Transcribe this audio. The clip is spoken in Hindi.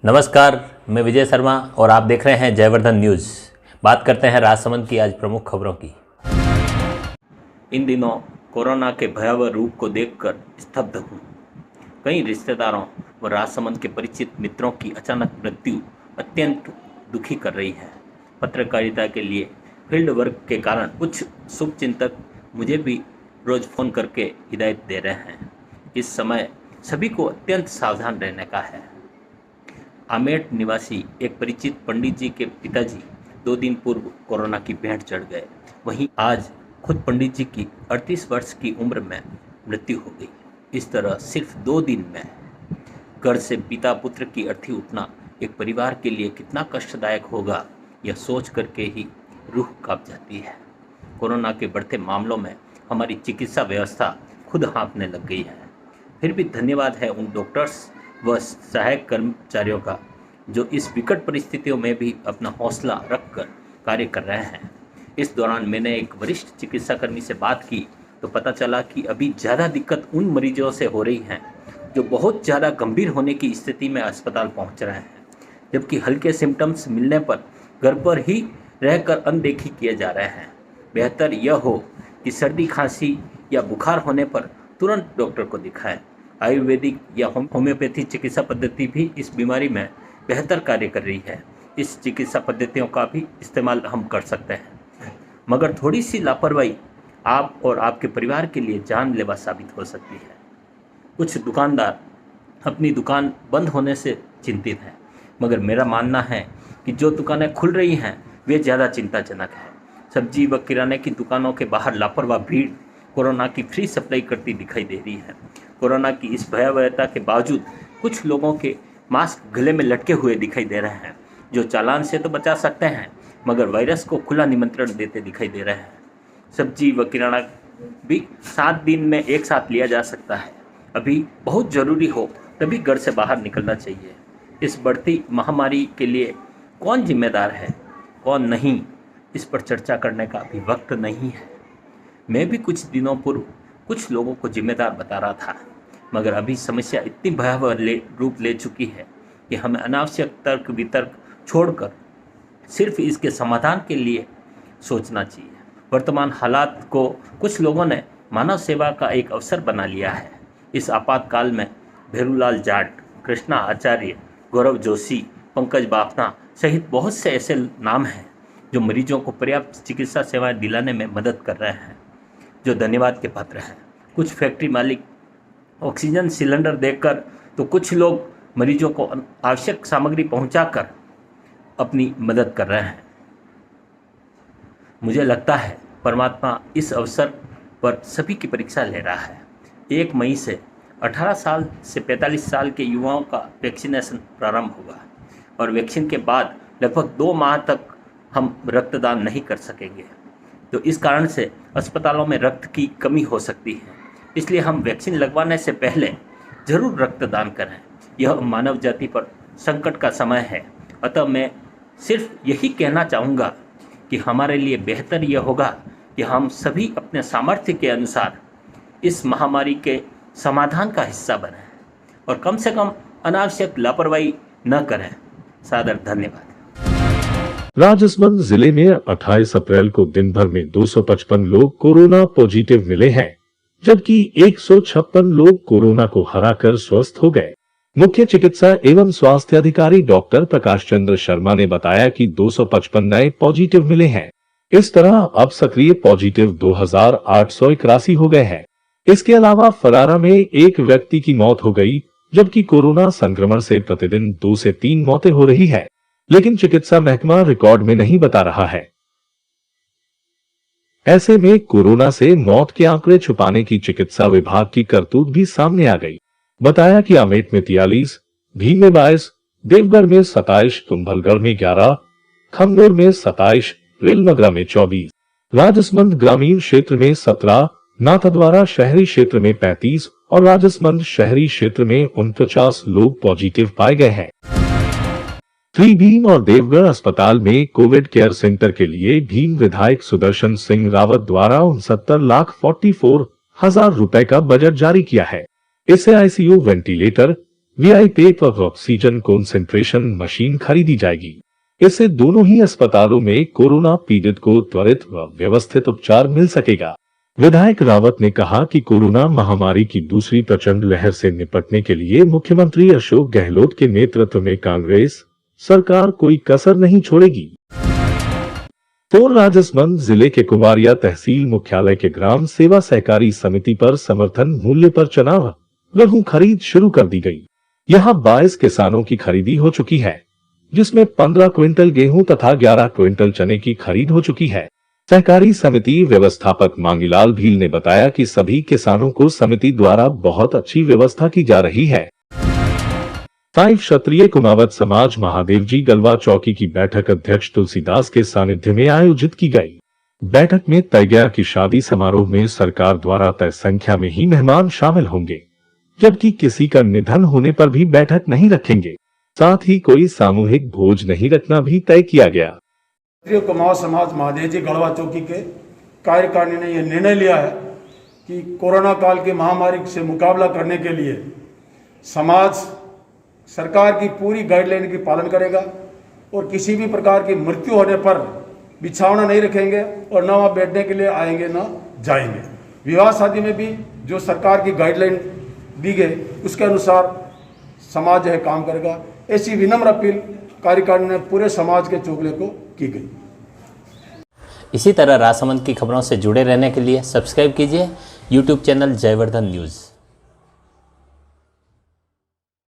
नमस्कार, मैं विजय शर्मा और आप देख रहे हैं जयवर्धन न्यूज़। बात करते हैं राजसमंद की आज प्रमुख खबरों की। इन दिनों कोरोना के भयावह रूप को देखकर स्तब्ध हूँ। कई रिश्तेदारों व राजसमंद के परिचित मित्रों की अचानक मृत्यु अत्यंत दुखी कर रही है। पत्रकारिता के लिए फील्ड वर्क के कारण कुछ शुभचिंतक मुझे भी रोज़ फ़ोन करके हिदायत दे रहे हैं। इस समय सभी को अत्यंत सावधान रहने का है। आमेट निवासी एक परिचित पंडित जी के पिताजी 2 दिन पूर्व कोरोना की भेंट चढ़ गए। वहीं आज खुद पंडित जी की 38 वर्ष की उम्र में मृत्यु हो गई। इस तरह सिर्फ 2 दिन में घर से पिता पुत्र की अर्थी उठना एक परिवार के लिए कितना कष्टदायक होगा, यह सोच करके ही रूह कांप जाती है। कोरोना के बढ़ते मामलों में हमारी चिकित्सा व्यवस्था खुद हाँफने लग गई है। फिर भी धन्यवाद है उन डॉक्टर्स व सहायक कर्मचारियों का जो इस विकट परिस्थितियों में भी अपना हौसला रखकर कार्य कर रहे हैं। इस दौरान मैंने एक वरिष्ठ चिकित्साकर्मी से बात की तो पता चला कि अभी ज़्यादा दिक्कत उन मरीजों से हो रही है जो बहुत ज़्यादा गंभीर होने की स्थिति में अस्पताल पहुंच रहे हैं, जबकि हल्के सिम्टम्स मिलने पर घर पर ही रहकर अनदेखी किए जा रहे हैं। बेहतर यह हो कि सर्दी खांसी या बुखार होने पर तुरंत डॉक्टर को दिखाएं। आयुर्वेदिक या होम्योपैथी चिकित्सा पद्धति भी इस बीमारी में बेहतर कार्य कर रही है। इस चिकित्सा पद्धतियों का भी इस्तेमाल हम कर सकते हैं, मगर थोड़ी सी लापरवाही आप और आपके परिवार के लिए जानलेवा साबित हो सकती है। कुछ दुकानदार अपनी दुकान बंद होने से चिंतित हैं, मगर मेरा मानना है कि जो दुकानें खुल रही हैं वे ज़्यादा चिंताजनक है। सब्जी व किराने की दुकानों के बाहर लापरवाह भीड़ कोरोना की फ्री सप्लाई करती दिखाई दे रही है। कोरोना की इस भयावहता के बावजूद कुछ लोगों के मास्क गले में लटके हुए दिखाई दे रहे हैं, जो चालान से तो बचा सकते हैं मगर वायरस को खुला निमंत्रण देते दिखाई दे रहे हैं। सब्जी व किराना भी 7 दिन में एक साथ लिया जा सकता है। अभी बहुत ज़रूरी हो तभी घर से बाहर निकलना चाहिए। इस बढ़ती महामारी के लिए कौन जिम्मेदार है, कौन नहीं, इस पर चर्चा करने का अभी वक्त नहीं है। मैं भी कुछ दिनों पूर्व कुछ लोगों को जिम्मेदार बता रहा था, मगर अभी समस्या इतनी भयावह रूप ले चुकी है कि हमें अनावश्यक तर्क वितर्क छोड़कर सिर्फ इसके समाधान के लिए सोचना चाहिए। वर्तमान हालात को कुछ लोगों ने मानव सेवा का एक अवसर बना लिया है। इस आपातकाल में भेरूलाल जाट, कृष्णा आचार्य, गौरव जोशी, पंकज बाफना सहित बहुत से ऐसे नाम हैं जो मरीजों को पर्याप्त चिकित्सा सेवाएं दिलाने में मदद कर रहे हैं, जो धन्यवाद के पात्र हैं। कुछ फैक्ट्री मालिक ऑक्सीजन सिलेंडर देकर तो कुछ लोग मरीजों को आवश्यक सामग्री पहुंचाकर अपनी मदद कर रहे हैं। मुझे लगता है परमात्मा इस अवसर पर सभी की परीक्षा ले रहा है। 1 मई से 18 साल से 45 साल के युवाओं का वैक्सीनेशन प्रारंभ होगा और वैक्सीन के बाद लगभग 2 माह तक हम रक्तदान नहीं कर सकेंगे, तो इस कारण से अस्पतालों में रक्त की कमी हो सकती है। इसलिए हम वैक्सीन लगवाने से पहले जरूर रक्तदान करें। यह मानव जाति पर संकट का समय है, अतः मैं सिर्फ यही कहना चाहूँगा कि हमारे लिए बेहतर यह होगा कि हम सभी अपने सामर्थ्य के अनुसार इस महामारी के समाधान का हिस्सा बनें और कम से कम अनावश्यक लापरवाही न करें। सादर धन्यवाद। राजसमंद जिले में 28 अप्रैल को दिन भर में 255 लोग कोरोना पॉजिटिव मिले हैं, जबकि 156 लोग कोरोना को हराकर स्वस्थ हो गए। मुख्य चिकित्सा एवं स्वास्थ्य अधिकारी डॉक्टर प्रकाश चंद्र शर्मा ने बताया कि 255 नए पॉजिटिव मिले हैं। इस तरह अब सक्रिय पॉजिटिव 2881 हो गए हैं। इसके अलावा फरारा में एक व्यक्ति की मौत हो गई, जबकि कोरोना संक्रमण से प्रतिदिन 2 से 3 मौतें हो रही है, लेकिन चिकित्सा महकमा रिकॉर्ड में नहीं बता रहा है। ऐसे में कोरोना से मौत के आंकड़े छुपाने की चिकित्सा विभाग की करतूत भी सामने आ गई। बताया कि आमेट में 43, भीम में 22, देवगढ़ में 27, तुम्भलगढ़ में 11, खमनोर में 27, रेलनगरा में 24, राजसमंद ग्रामीण क्षेत्र में 17, नाथद्वारा शहरी क्षेत्र में 35 और राजसमंद शहरी क्षेत्र में 49 लोग पॉजिटिव पाए गए हैं। भीम और देवगढ़ अस्पताल में कोविड केयर सेंटर के लिए भीम विधायक सुदर्शन सिंह रावत द्वारा 69,44,000 रुपए का बजट जारी किया है। इससे आईसीयू, वेंटिलेटर, वीआईपी पर ऑक्सीजन कंसंट्रेशन मशीन खरीदी जाएगी। इससे दोनों ही अस्पतालों में कोरोना पीड़ित को त्वरित व व्यवस्थित उपचार मिल सकेगा। विधायक रावत ने कहा कि कोरोना महामारी की दूसरी प्रचंड लहर से निपटने के लिए मुख्यमंत्री अशोक गहलोत के नेतृत्व में कांग्रेस सरकार कोई कसर नहीं छोड़ेगी। तो राजसमंद जिले के कुमारिया तहसील मुख्यालय के ग्राम सेवा सहकारी समिति पर समर्थन मूल्य पर चना व गेहूं खरीद शुरू कर दी गई। यहां 22 किसानों की खरीदी हो चुकी है, जिसमें 15 क्विंटल गेहूं तथा 11 क्विंटल चने की खरीद हो चुकी है। सहकारी समिति व्यवस्थापक मांगीलाल भील ने बताया कि सभी किसानों को समिति द्वारा बहुत अच्छी व्यवस्था की जा रही है। 5 क्षत्रिय कुमावत समाज महादेव जी गलवा चौकी की बैठक अध्यक्ष तुलसीदास के सानिध्य में आयोजित की गई। बैठक में तय गया कि शादी समारोह में सरकार द्वारा तय संख्या में ही मेहमान शामिल होंगे, जबकि किसी का निधन होने पर भी बैठक नहीं रखेंगे। साथ ही कोई सामूहिक भोज नहीं रखना भी तय किया गया। कुमावत समाज महादेव जी गढ़वा चौकी के कार्यकारिणी ने यह निर्णय लिया है कि कोरोना काल की महामारी से मुकाबला करने के लिए समाज सरकार की पूरी गाइडलाइन की पालन करेगा और किसी भी प्रकार की मृत्यु होने पर बिछावना नहीं रखेंगे और न वहाँ बैठने के लिए आएंगे न जाएंगे। विवाह शादी में भी जो सरकार की गाइडलाइन दी गई उसके अनुसार समाज जो है काम करेगा। ऐसी विनम्र अपील कार्यकारिणी ने पूरे समाज के चोगले को की गई। इसी तरह राजसमंद की खबरों से जुड़े रहने के लिए सब्सक्राइब कीजिए YouTube चैनल जयवर्धन न्यूज़।